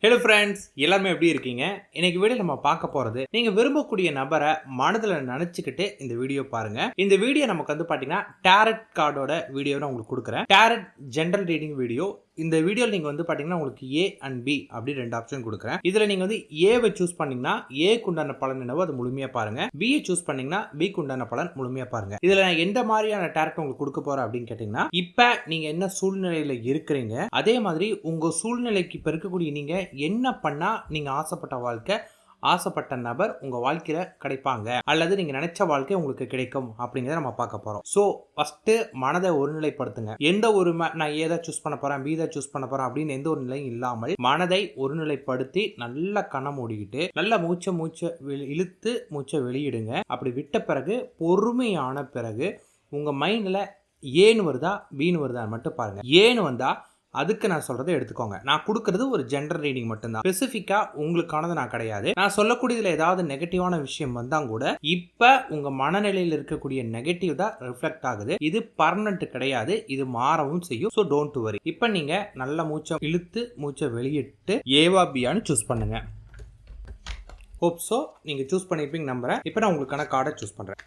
Hello friends, எல்லாருமே எப்படி இருக்கீங்க? இன்னைக்கு வீடியோ நம்ம பார்க்க போறது, நீங்க விரும்பக்கூடிய நபரை மனதில் நினைச்சுக்கிட்டு இந்த வீடியோ பாருங்க. இந்த வீடியோ நமக்கு வந்து பாத்தீங்கன்னா டேரட் கார்டோட வீடியோ நான் உங்களுக்கு கொடுக்குறேன். Tarot general reading video. இந்த வீடியோவில் நீங்கள் வந்து பார்த்தீங்கன்னா உங்களுக்கு ஏ அண்ட் பி அப்படி ரெண்டு ஆப்ஷன் கொடுக்குறேன். இதில் நீங்கள் வந்து ஏவை சூஸ் பண்ணீங்கன்னா ஏக்கு உண்டான பலன் என்னவோ அது முழுமையாக பாருங்க. பியை சூஸ் பண்ணீங்கன்னா பிக்கு உண்டான பலன் முழுமையாக பாருங்க. இதில் நான் எந்த மாதிரியான டேரக்ட் உங்களுக்கு கொடுக்க போறேன் அப்படின்னு கேட்டீங்கன்னா, இப்போ நீங்கள் என்ன சூழ்நிலையில் இருக்கிறீங்க, அதே மாதிரி உங்கள் சூழ்நிலைக்கு இப்போ இருக்கக்கூடிய நீங்கள் என்ன பண்ணா நீங்கள் ஆசைப்பட்ட வாழ்க்கை, ஆசைப்பட்ட நபர் உங்க வாழ்க்கையில கிடைப்பாங்க, அல்லது நீங்க நினைச்ச வாழ்க்கை உங்களுக்கு கிடைக்கும் அப்படிங்கிறத நம்ம பார்க்க போறோம். ஸோ ஃபர்ஸ்ட் மனதை ஒருநிலைப்படுத்துங்க. எந்த ஒரு நான் ஏதை சூஸ் பண்ண போறேன், பி தான் சூஸ் பண்ண போறேன் அப்படின்னு எந்த ஒரு நிலையும் இல்லாமல் மனதை ஒருநிலைப்படுத்தி நல்லா கண்ணை மூடிக்கிட்டு நல்லா மூச்சை இழுத்து மூச்சை வெளியிடுங்க. அப்படி விட்ட பிறகு பொறுமையான பிறகு உங்க மைண்ட்ல ஏன்னு வருதா பின்னு வருதா மட்டும் பாருங்க. ஏன்னு வந்தா அதுக்கு நான் சொல்றதை எடுத்துக்கோங்க. நான் கொடுக்கறது ஒரு ஜெனரல் ரீடிங் மட்டும்தான், ஸ்பெசிஃபிக்கா உங்களுக்கானது நான் கிடையாது. நான் சொல்லக்கூடியதுல ஏதாவது நெகட்டிவான விஷயம் வந்தா கூட இப்ப உங்க மனநிலையில் இருக்கக்கூடிய நெகட்டிவ் தான் ரிஃப்ளெக்ட் ஆகுது. இது பர்மனன்ட் கிடையாது, இது மாறவும் செய்யும். So don't worry. இப்ப நீங்க நல்ல மூச்சை இழுத்து மூச்சை வெளியிட்டு ஏவா பியான்னு சூஸ் பண்ணுங்க. ஹோப் ஸோ நீங்க சூஸ் பண்ணிருப்பீங்க நம்புறேன். இப்போ நான் உங்களுக்கான கார்டை சூஸ் பண்றேன்.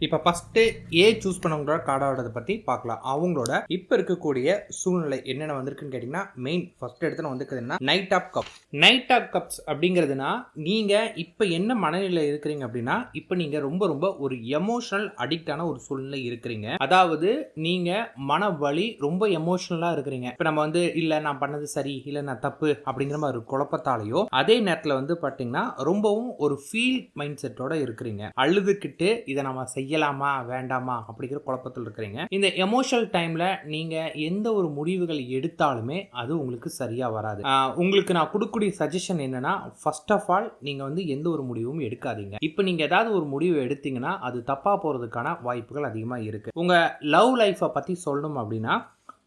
இப்போ ஃபஸ்ட்டு ஏ சூஸ் பண்ணவங்களோட கார்டோட பற்றி பார்க்கலாம். அவங்களோட இப்போ இருக்கக்கூடிய சூழ்நிலை என்னென்ன வந்திருக்குன்னு கேட்டிங்கன்னா, மெயின் ஃபஸ்ட் இடத்துல வந்துருக்குதுன்னா knight of cups. Knight of cups அப்படிங்கிறதுனா நீங்கள் இப்போ என்ன மனநிலையில் இருக்கிறீங்க அப்படின்னா, இப்போ நீங்கள் ரொம்ப ரொம்ப ஒரு எமோஷனல் அடிக்டான ஒரு சூழ்நிலை இருக்கிறீங்க. அதாவது நீங்கள் மன வலி ரொம்ப எமோஷனலாக இருக்கிறீங்க. இப்போ நம்ம வந்து இல்லை நான் பண்ணது சரி, இல்லை நான் தப்பு அப்படிங்கிற மாதிரி ஒரு குழப்பத்தாலேயோ, அதே நேரத்தில் வந்து பார்த்தீங்கன்னா ரொம்பவும் ஒரு ஃபீல் மைண்ட் செட்டோட இருக்கிறீங்க. அழுதுகிட்டு இதை நம்ம செய்யலாமா வேண்டாமா அப்படிங்கிற குழப்பத்தில் இருக்கிறீங்க. இந்த எமோஷனல் டைம்ல நீங்க எந்த ஒரு முடிவுகள் எடுத்தாலுமே அது உங்களுக்கு சரியா வராது. உங்களுக்கு நான் கொடுக்கக்கூடிய சஜஷன் என்னன்னா, ஃபர்ஸ்ட் ஆஃப் ஆல் நீங்க வந்து எந்த ஒரு முடிவும் எடுக்காதீங்க. இப்போ நீங்க ஏதாவது ஒரு முடிவு எடுத்தீங்கன்னா அது தப்பா போறதுக்கான வாய்ப்புகள் அதிகமா இருக்கு. உங்க லவ் லைஃபை பத்தி சொல்லணும் அப்படின்னா,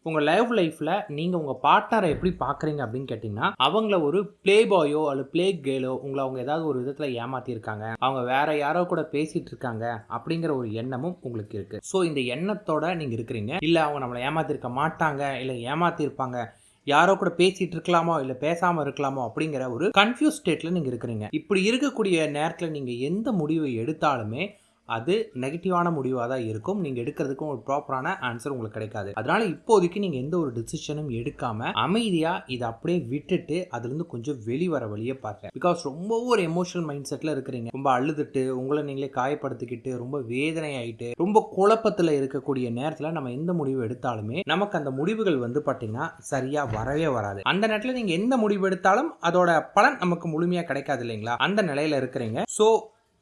உங்கள் லைவ் லைஃப்பில் நீங்கள் உங்கள் பார்ட்னரை எப்படி பார்க்குறீங்க அப்படின்னு கேட்டிங்கன்னா, அவங்கள ஒரு ப்ளே பாயோ அல்லது ப்ளே கேர்ளோ உங்களை அவங்க ஏதாவது ஒரு விதத்தில் ஏமாற்றிருக்காங்க, அவங்க வேற யாரோ கூட பேசிகிட்டு இருக்காங்க அப்படிங்கிற ஒரு எண்ணமும் உங்களுக்கு இருக்குது. ஸோ இந்த எண்ணத்தோட நீங்கள் இருக்கிறீங்க. இல்லை அவங்க நம்மளை ஏமாற்றிருக்க மாட்டாங்க, இல்லை ஏமாற்றிருப்பாங்க, யாரோ கூட பேசிட்டு இருக்கலாமோ இல்லை பேசாமல் இருக்கலாமோ அப்படிங்கிற ஒரு கன்ஃபியூஸ் ஸ்டேட்டில் நீங்கள் இருக்கிறீங்க. இப்படி இருக்கக்கூடிய நேரத்தில் நீங்கள் எந்த முடிவை எடுத்தாலுமே அது நெகட்டிவான முடிவாக தான் இருக்கும். நீங்கள் எடுக்கிறதுக்கும் ஒரு ப்ராப்பரான ஆன்சர் உங்களுக்கு கிடைக்காது. அதனால இப்போதைக்கு நீங்கள் எந்த ஒரு டிசிஷனும் எடுக்காம அமைதியாக இதை அப்படியே விட்டுட்டு அதுலேருந்து கொஞ்சம் வெளிவர வழியே பாருங்க. பிகாஸ் ரொம்ப ஒரு எமோஷனல் மைண்ட் செட்டில் இருக்கிறீங்க. ரொம்ப அழுதுட்டு உங்களை நீங்களே காயப்படுத்திக்கிட்டு ரொம்ப வேதனை ஆகிட்டு ரொம்ப குழப்பத்தில் இருக்கக்கூடிய நேரத்தில் நம்ம எந்த முடிவு எடுத்தாலுமே நமக்கு அந்த முடிவுகள் வந்து பார்த்தீங்கன்னா சரியாக வரவே வராது. அந்த நேரத்தில் நீங்கள் எந்த முடிவு எடுத்தாலும் அதோட பலன் நமக்கு முழுமையாக கிடைக்காது இல்லைங்களா? அந்த நிலையில் இருக்கிறீங்க. ஸோ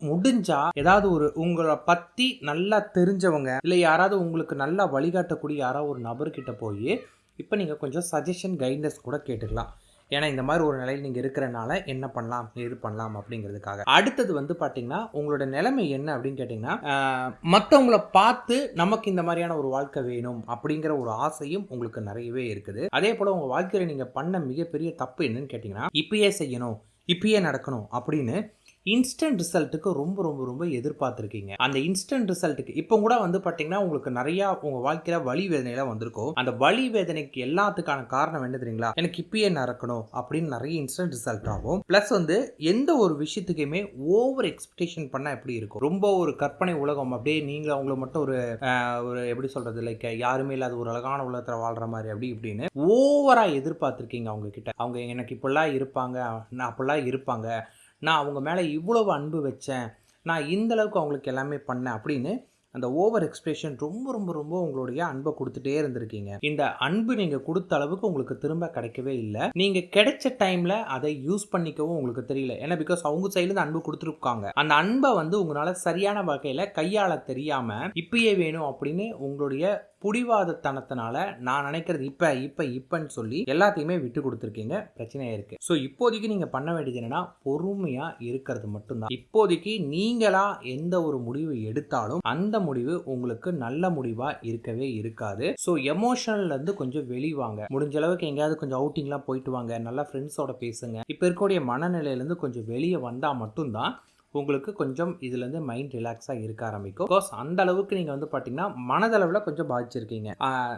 முடிஞ்சா ஏதாவது ஒரு உங்களை பத்தி நல்லா தெரிஞ்சவங்க இல்லை யாராவது உங்களுக்கு நல்லா வழிகாட்டக்கூடிய யாராவது ஒரு நபர்கிட்ட போய் இப்போ நீங்கள் கொஞ்சம் சஜஷன் கைடன்ஸ் கூட கேட்டுக்கலாம். ஏன்னா இந்த மாதிரி ஒரு நிலையில் நீங்கள் இருக்கிறனால என்ன பண்ணலாம் எது பண்ணலாம் அப்படிங்கிறதுக்காக. அடுத்தது வந்து பார்த்தீங்கன்னா உங்களோட நிலைமை என்ன அப்படின்னு கேட்டிங்கன்னா, மற்றவங்களை பார்த்து நமக்கு இந்த மாதிரியான ஒரு வாழ்க்கை வேணும் அப்படிங்கிற ஒரு ஆசையும் உங்களுக்கு நிறையவே இருக்குது. அதே போல் உங்கள் வாழ்க்கையில் நீங்கள் பண்ண மிகப்பெரிய தப்பு என்னன்னு கேட்டிங்கன்னா, இப்பயே செய்யணும் இப்பயே நடக்கணும் அப்படின்னு இன்ஸ்டன்ட் ரிசல்ட்டுக்கு ரொம்ப ரொம்ப ரொம்ப எதிர்பார்த்துருக்கீங்க. அந்த இன்ஸ்டன்ட் ரிசல்ட்டுக்கு இப்போ கூட வந்து பார்த்தீங்கன்னா உங்களுக்கு நிறையா உங்கள் வாழ்க்கையில் வலி வேதனையெல்லாம் வந்திருக்கும். அந்த வலி வேதனைக்கு எல்லாத்துக்கான காரணம் என்ன தெரியுங்களா? எனக்கு இப்பயே நடக்கணும் அப்படின்னு நிறைய இன்ஸ்டன்ட் ரிசல்ட் ஆகும். ப்ளஸ் வந்து எந்த ஒரு விஷயத்துக்குமே ஓவர் எக்ஸ்பெக்டேஷன் பண்ணால் எப்படி இருக்கும்? ரொம்ப ஒரு கற்பனை உலகம் அப்படியே நீங்கள் அவங்கள மட்டும் ஒரு எப்படி சொல்கிறது, லைக் யாருமே இல்லாத ஒரு அழகான உலகத்தில் வாழ்கிற மாதிரி அப்படி இப்படின்னு ஓவராக எதிர்பார்த்துருக்கீங்க அவங்க கிட்ட. அவங்க எனக்கு இப்படிலாம் இருப்பாங்க, நான் அப்படிலாம் இருப்பாங்க, நான் அவங்க மேலே இவ்வளவு அன்பு வச்சேன், நான் இந்த அளவுக்கு அவங்களுக்கு எல்லாமே பண்ணேன் அப்படின்னு அந்த ஓவர் எக்ஸ்பிரஷன் ரொம்ப ரொம்ப ரொம்ப உங்களுடைய அன்பை கொடுத்துட்டே இருந்திருக்கீங்க. இந்த அன்பு நீங்கள் கொடுத்த அளவுக்கு உங்களுக்கு திரும்ப கிடைக்கவே இல்லை. நீங்கள் கிடைச்ச டைமில் அதை யூஸ் பண்ணிக்கவும் உங்களுக்கு தெரியல. ஏன்னா பிகாஸ் அவங்க சைட்லேருந்து அன்பு கொடுத்துருக்காங்க. அந்த அன்பை வந்து உங்களால் சரியான வகையில் கையாள தெரியாமல் இப்பயே வேணும் அப்படின்னு உங்களுடைய புடிவாதத்தனத்தினால நான் நினைக்கிறது இப்பன்னு சொல்லி எல்லாத்தையுமே விட்டு கொடுத்துருக்கீங்க. பிரச்சனையா இருக்கு. ஸோ இப்போதைக்கு நீங்க பண்ண வேண்டியது என்னன்னா, பொறுமையா இருக்கிறது மட்டும்தான். இப்போதைக்கு நீங்களா எந்த ஒரு முடிவு எடுத்தாலும் அந்த முடிவு உங்களுக்கு நல்ல முடிவா இருக்கவே இருக்காது. ஸோ எமோஷனல்ல இருந்து கொஞ்சம் வெளிவாங்க. முடிஞ்ச அளவுக்கு எங்கேயாவது கொஞ்சம் அவுட்டிங்லாம் போயிட்டு வாங்க, நல்லா ஃப்ரெண்ட்ஸோட பேசுங்க. இப்போ இருக்கக்கூடிய மனநிலையிலேருந்து கொஞ்சம் வெளியே வந்தா மட்டும்தான் உங்களுக்கு கொஞ்சம் இதுலேருந்து மைண்ட் ரிலாக்ஸாக இருக்க ஆரம்பிக்கும். பிகாஸ் அந்த அளவுக்கு நீங்கள் வந்து பார்த்தீங்கன்னா மனதளவில் கொஞ்சம் பாதிச்சிருக்கீங்க.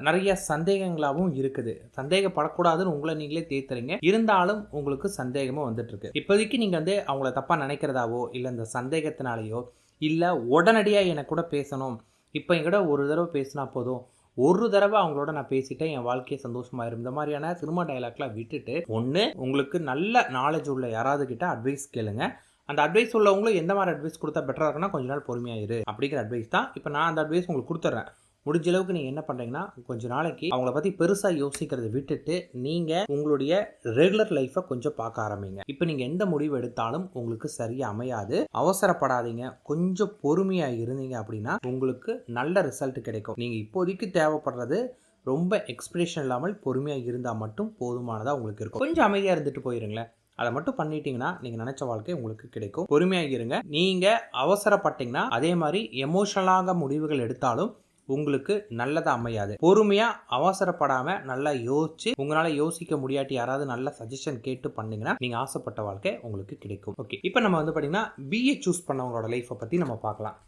நிறைய சந்தேகங்களாகவும் இருக்குது. சந்தேகப்படக்கூடாதுன்னு உங்களை நீங்களே தேத்துறீங்க. இருந்தாலும் உங்களுக்கு சந்தேகமும் வந்துட்டு இருக்கு. இப்போதைக்கு நீங்கள் வந்து அவங்கள தப்பாக நினைக்கிறதாவோ இல்லை இந்த சந்தேகத்தினாலேயோ இல்லை உடனடியாக எனக்கு கூட பேசணும், இப்போ என்கிட்ட ஒரு தடவை பேசினா போதும், ஒரு தடவை அவங்களோட நான் பேசிட்டேன் என் வாழ்க்கையை சந்தோஷமாயிரும், இந்த மாதிரியான சினிமா டைலாக்லாம் விட்டுட்டு ஒன்று உங்களுக்கு நல்ல நாலேஜ் உள்ள யாராவது கிட்ட அட்வைஸ் கேளுங்க. அந்த அட்வைஸ் உள்ளவங்களும் எந்த மாதிரி அட்வைஸ் கொடுத்தா பெட்டராக இருக்குன்னா கொஞ்ச நாள் பொறுமையாயிரு அப்படிங்கிற அட்வைஸ் தான். இப்போ நான் அந்த அட்வைஸ் உங்களுக்கு கொடுத்துட்றேன். முடிஞ்ச அளவுக்கு நீங்கள் என்ன பண்ணுறீங்கன்னா கொஞ்ச நாளைக்கு அவங்கள பற்றி பெருசாக யோசிக்கிறத விட்டுட்டு நீங்கள் உங்களுடைய ரெகுலர் லைஃப்பை கொஞ்சம் பார்க்க ஆரம்பிங்க. இப்போ நீங்கள் எந்த முடிவு எடுத்தாலும் உங்களுக்கு சரியாக அமையாது. அவசரப்படாதீங்க. கொஞ்சம் பொறுமையாக இருந்தீங்க அப்படின்னா உங்களுக்கு நல்ல ரிசல்ட் கிடைக்கும். நீங்கள் இப்போதைக்கு தேவைப்படுறது ரொம்ப எக்ஸ்பிரேஷன் இல்லாமல் பொறுமையாக இருந்தால் மட்டும் போதுமானதாக உங்களுக்கு இருக்கும். கொஞ்சம் அமைதியாக இருந்துட்டு போயிருங்களேன். அதை மட்டும் பண்ணிட்டீங்கன்னா நீங்கள் நினச்ச வாழ்க்கை உங்களுக்கு கிடைக்கும். பொறுமையாக இருங்க. நீங்கள் அவசரப்பட்டீங்கன்னா அதே மாதிரி எமோஷனலாக முடிவுகள் எடுத்தாலும் உங்களுக்கு நல்லதாக அமையாது. பொறுமையாக அவசரப்படாமல் நல்லா யோசிச்சு உங்களால் யோசிக்க முடியாட்டி யாராவது நல்ல சஜஷன் கேட்டு பண்ணீங்கன்னா நீங்கள் ஆசைப்பட்ட வாழ்க்கை உங்களுக்கு கிடைக்கும். ஓகே, இப்போ நம்ம வந்து பார்த்தீங்கன்னா பிஏ சூஸ் பண்ணவங்களோட லைஃப்பை பற்றி நம்ம பார்க்கலாம்.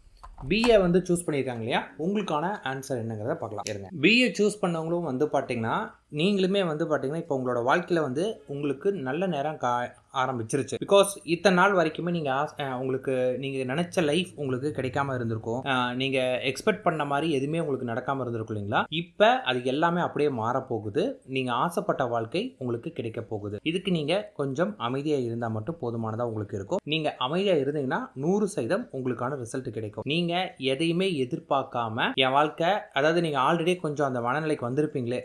பிஏ வந்து சூஸ் பண்ணியிருக்காங்க இல்லையா, உங்களுக்கான ஆன்சர் என்னங்கிறத பார்க்கலாம். இருங்க. பிஏ சூஸ் பண்ணவங்களும் வந்து பார்த்தீங்கன்னா நீங்களுமே வந்து பார்த்தீங்கன்னா இப்போ உங்களோட வாழ்க்கையில் வந்து உங்களுக்கு நல்ல நேரம் ஆரம்பிச்சிருச்சு. பிகாஸ் இத்தனை நாள் வரைக்குமே நீங்கள் உங்களுக்கு நீங்கள் நினச்ச லைஃப் உங்களுக்கு கிடைக்காம இருந்திருக்கும். நீங்கள் எக்ஸ்பெக்ட் பண்ண மாதிரி எதுவுமே உங்களுக்கு நடக்காமல் இருந்திருக்கும் இல்லைங்களா. இப்போ அது எல்லாமே அப்படியே மாறப்போகுது. நீங்கள் ஆசைப்பட்ட வாழ்க்கை உங்களுக்கு கிடைக்க போகுது. இதுக்கு நீங்கள் கொஞ்சம் அமைதியாக இருந்தால் மட்டும் போதுமானதாக உங்களுக்கு இருக்கும். நீங்கள் அமைதியாக இருந்தீங்கன்னா 100% உங்களுக்கான ரிசல்ட் கிடைக்கும். நீங்கள் எதையுமே எதிர்பார்க்காம என் வாழ்க்கை, அதாவது நீங்கள் ஆல்ரெடி கொஞ்சம் அந்த மனநிலைக்கு வந்திருப்பீங்களே,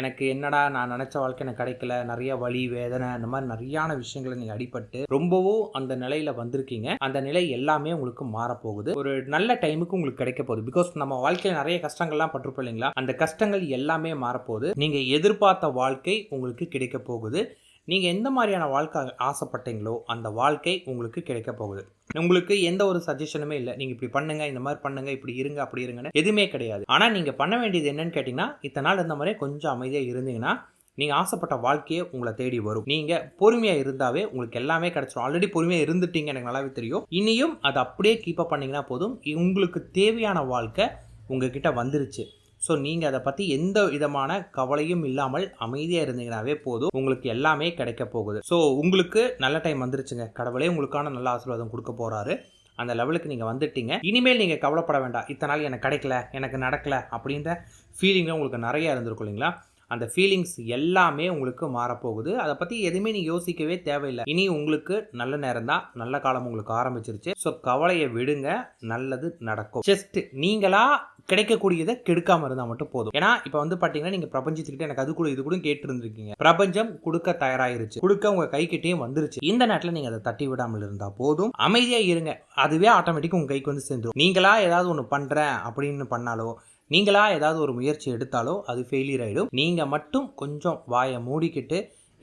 எனக்கு என்னடா நான் நினச்ச வாழ்க்கை எனக்கு கிடைக்கல, நிறைய வலி வேதனை இந்த மாதிரி நிறையான விஷயங்களை நீங்கள் அடிபட்டு ரொம்பவும் அந்த நிலையில் வந்திருக்கீங்க. அந்த நிலை எல்லாமே உங்களுக்கு மாறப்போகுது. ஒரு நல்ல டைமுக்கு உங்களுக்கு கிடைக்க போகுது. பிகாஸ் நம்ம வாழ்க்கையில் நிறைய கஷ்டங்கள்லாம் பட்டிருப்போம் இல்லைங்களா, அந்த கஷ்டங்கள் எல்லாமே மாறப்போகுது. நீங்கள் எதிர்பார்த்த வாழ்க்கை உங்களுக்கு கிடைக்க போகுது. நீங்கள் எந்த மாதிரியான வாழ்க்கை ஆசைப்பட்டீங்களோ அந்த வாழ்க்கை உங்களுக்கு கிடைக்க போகுது. உங்களுக்கு எந்த ஒரு சஜஷனுமே இல்லை, நீங்கள் இப்படி பண்ணுங்க, இந்த மாதிரி பண்ணுங்க, இப்படி இருங்க, அப்படி இருங்கன்னு எதுவுமே கிடையாது. ஆனால் நீங்கள் பண்ண வேண்டியது என்னன்னு கேட்டிங்கன்னா, இத்தனை நாள் இந்த மாதிரி கொஞ்சம் அமைதியாக இருந்தீங்கன்னா நீங்கள் ஆசைப்பட்ட வாழ்க்கையே உங்களை தேடி வரும். நீங்கள் பொறுமையாக இருந்தாவே உங்களுக்கு எல்லாமே கிடைச்சிடும். ஆல்ரெடி பொறுமையாக இருந்துட்டீங்க, எனக்கு நல்லாவே தெரியும். இனியும் அதை அப்படியே கீப்பப் பண்ணிங்கன்னா போதும். உங்களுக்கு தேவையான வாழ்க்கை உங்ககிட்ட வந்துருச்சு. ஸோ நீங்கள் அதை பற்றி எந்த விதமான கவலையும் இல்லாமல் அமைதியாக இருந்தீங்கன்னாவே போதும், உங்களுக்கு எல்லாமே கிடைக்க போகுது. ஸோ உங்களுக்கு நல்ல டைம் வந்துருச்சுங்க. கடவுளே உங்களுக்கான நல்ல ஆசீர்வாதம் கொடுக்க போகிறாரு. அந்த லெவலுக்கு நீங்கள் வந்துட்டீங்க. இனிமேல் நீங்கள் கவலைப்பட வேண்டாம். இத்தனை நாள் எனக்கு கிடைக்கல, எனக்கு நடக்கலை அப்படின்ற ஃபீலிங்லாம் உங்களுக்கு நிறைய இருந்திருக்கும் இல்லைங்களா. அந்த ஃபீலிங்ஸ் எல்லாமே உங்களுக்கு மாறப்போகுது. அதை பற்றி எதுவுமே நீங்கள் யோசிக்கவே தேவையில்லை. இனி உங்களுக்கு நல்ல நேரம் தான், நல்ல காலம் உங்களுக்கு ஆரம்பிச்சிருச்சு. ஸோ கவலையை விடுங்க, நல்லது நடக்கும். ஜஸ்ட் நீங்களா கிடைக்கக்கூடியதை கெடுக்காம இருந்தால் மட்டும் போதும். ஏன்னா இப்போ வந்து பார்த்தீங்கன்னா நீங்கள் பிரபஞ்சத்துக்கிட்ட எனக்கு அது கூட இது கூட கேட்டு இருந்திருக்கீங்க. பிரபஞ்சம் கொடுக்க தயாராயிருச்சு, கொடுக்க உங்கள் கைக்கிட்டேயும் வந்துருச்சு. இந்த நேரத்தில் நீங்கள் அதை தட்டி விடாமல் இருந்தால் போதும். அமைதியாக இருங்க, அதுவே ஆட்டோமேட்டிக்காக உங்கள் கைக்கு வந்து சேர்ந்துடும். நீங்களா ஏதாவது ஒன்று பண்ணுறேன் அப்படின்னு பண்ணாலோ, நீங்களா ஏதாவது ஒரு முயற்சி எடுத்தாலோ அது ஃபெயிலியர் ஆகிடும். நீங்கள் மட்டும் கொஞ்சம் வாயை மூடிக்கிட்டு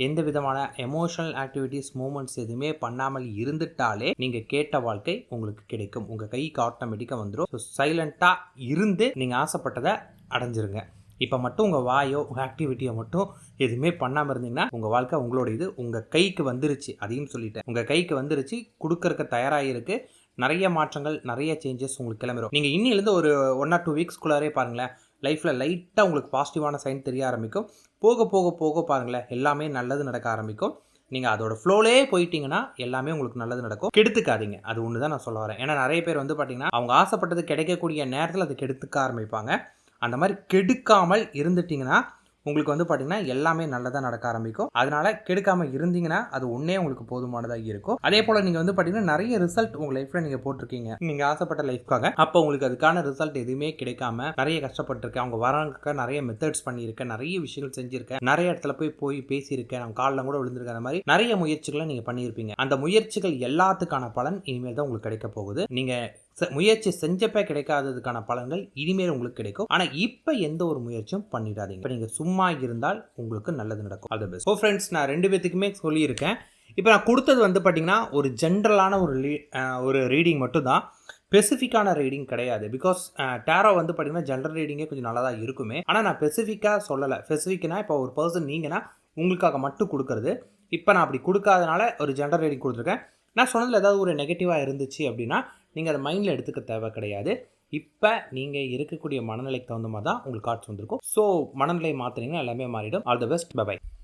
எந்த விதமான எமோஷனல் ஆக்டிவிட்டீஸ் மூமெண்ட்ஸ் எதுவுமே பண்ணாமல் இருந்துட்டாலே நீங்கள் கேட்ட வாழ்க்கை உங்களுக்கு கிடைக்கும். உங்கள் கைக்கு ஆட்டோமேட்டிக்காக வந்துடும். ஸோ சைலண்ட்டாக இருந்து நீங்கள் ஆசைப்பட்டதை அடைஞ்சிருங்க. இப்போ மட்டும் உங்கள் வாயோ உங்கள் ஆக்டிவிட்டியை மட்டும் எதுவுமே பண்ணாமல் இருந்தீங்கன்னா உங்கள் வாழ்க்கை உங்களோட இது உங்கள் கைக்கு வந்துருச்சு. அதையும் சொல்லிட்டேன், உங்கள் கைக்கு வந்துருச்சு, கொடுக்கறக்கு தயாராக இருக்குது. நிறைய மாற்றங்கள், நிறைய சேஞ்சஸ் உங்களுக்கு கிளம்பிடும். நீங்கள் இன்னிலேருந்து ஒரு 1 or 2 வீக்ஸ்குள்ளாரே பாருங்களேன், லைஃப்பில் லைட்டாக உங்களுக்கு பாசிட்டிவான சைன் தெரிய ஆரம்பிக்கும். போக போக போக பாருங்களேன், எல்லாமே நல்லது நடக்க ஆரம்பிக்கும். நீங்கள் அதோட ஃப்ளோலே போயிட்டீங்கன்னா எல்லாமே உங்களுக்கு நல்லது நடக்கும். கெடுத்துக்காதீங்க, அது ஒன்று தான் நான் சொல்ல வரேன். ஏன்னா நிறைய பேர் வந்து பார்த்தீங்கன்னா அவங்க ஆசைப்பட்டது கிடைக்கக்கூடிய நேரத்தில் அது கெடுத்துக்க ஆரம்பிப்பாங்க. அந்த மாதிரி கெடுக்காமல் இருந்துட்டிங்கன்னா உங்களுக்கு வந்து பார்த்தீங்கன்னா எல்லாமே நல்லதாக நடக்க ஆரம்பிக்கும். அதனால கெடுக்காமல் இருந்தீங்கன்னா அது ஒன்றே உங்களுக்கு போதுமானதாக இருக்கும். அதே போல் நீங்கள் வந்து பார்த்தீங்கன்னா நிறைய ரிசல்ட் உங்கள் லைஃப்பில் நீங்கள் போட்டிருக்கீங்க நீங்கள் ஆசைப்பட்ட லைஃப்காக. அப்போ உங்களுக்கு அதுக்கான ரிசல்ட் எதுவுமே கிடைக்காம நிறைய கஷ்டப்பட்டிருக்கேன். அவங்க வரங்க நிறைய மெத்தட்ஸ் பண்ணியிருக்கேன், நிறைய விஷயங்கள் செஞ்சுருக்கேன், நிறைய இடத்துல போய் பேசியிருக்கேன், நம்ம காலில் கூட விழுந்திருக்கேன். அந்த மாதிரி நிறைய முயற்சிகளை நீங்கள் பண்ணியிருப்பீங்க. அந்த முயற்சிகள் எல்லாத்துக்கான பலன் இனிமேல் தான் உங்களுக்கு கிடைக்க போகுது. நீங்கள் முயற்சி செஞ்சப்ப கிடைக்காததுக்கான பலன்கள் இனிமேல் உங்களுக்கு கிடைக்கும். ஆனால் இப்போ எந்த ஒரு முயற்சியும் பண்ணிடாதீங்க. இப்போ நீங்கள் சும்மா இருந்தால் உங்களுக்கு நல்லது நடக்கும். All the best. So friends, நான் 2 பேத்துக்குமே சொல்லியிருக்கேன். இப்போ நான் கொடுத்தது வந்து பார்த்தீங்கன்னா ஒரு ஜென்ரலான ஒரு ரீடிங் மட்டும் தான், ஸ்பெசிஃபிக்கான ரீடிங் கிடையாது. பிகாஸ் டேரோ வந்து பார்த்தீங்கன்னா ஜென்ரல் ரீடிங்கே கொஞ்சம் நல்லா தான் இருக்குமே. ஆனால் நான் ஸ்பெசிஃபிக்காக சொல்லலை. ஸ்பெசிஃபிக்னா இப்போ ஒரு பர்சன் நீங்கன்னா உங்களுக்காக மட்டும் கொடுக்கறது. இப்போ நான் அப்படி கொடுக்காதனால ஒரு ஜென்ரல் ரீடிங் கொடுத்துருக்கேன். நான் சொன்னதில் ஏதாவது ஒரு நெகட்டிவாக இருந்துச்சு அப்படின்னா நீங்கள் அதை மைண்டில் எடுத்துக்க தேவை கிடையாது. இப்போ நீங்கள் இருக்கக்கூடிய மனநிலைக்கு தகுந்த மாதிரி தான் உங்களுக்கு கார்ட்ஸ் வந்திருக்கும். ஸோ மனநிலை மாற்றினீங்கன்னா எல்லாமே மாறிடும். All the best. பை.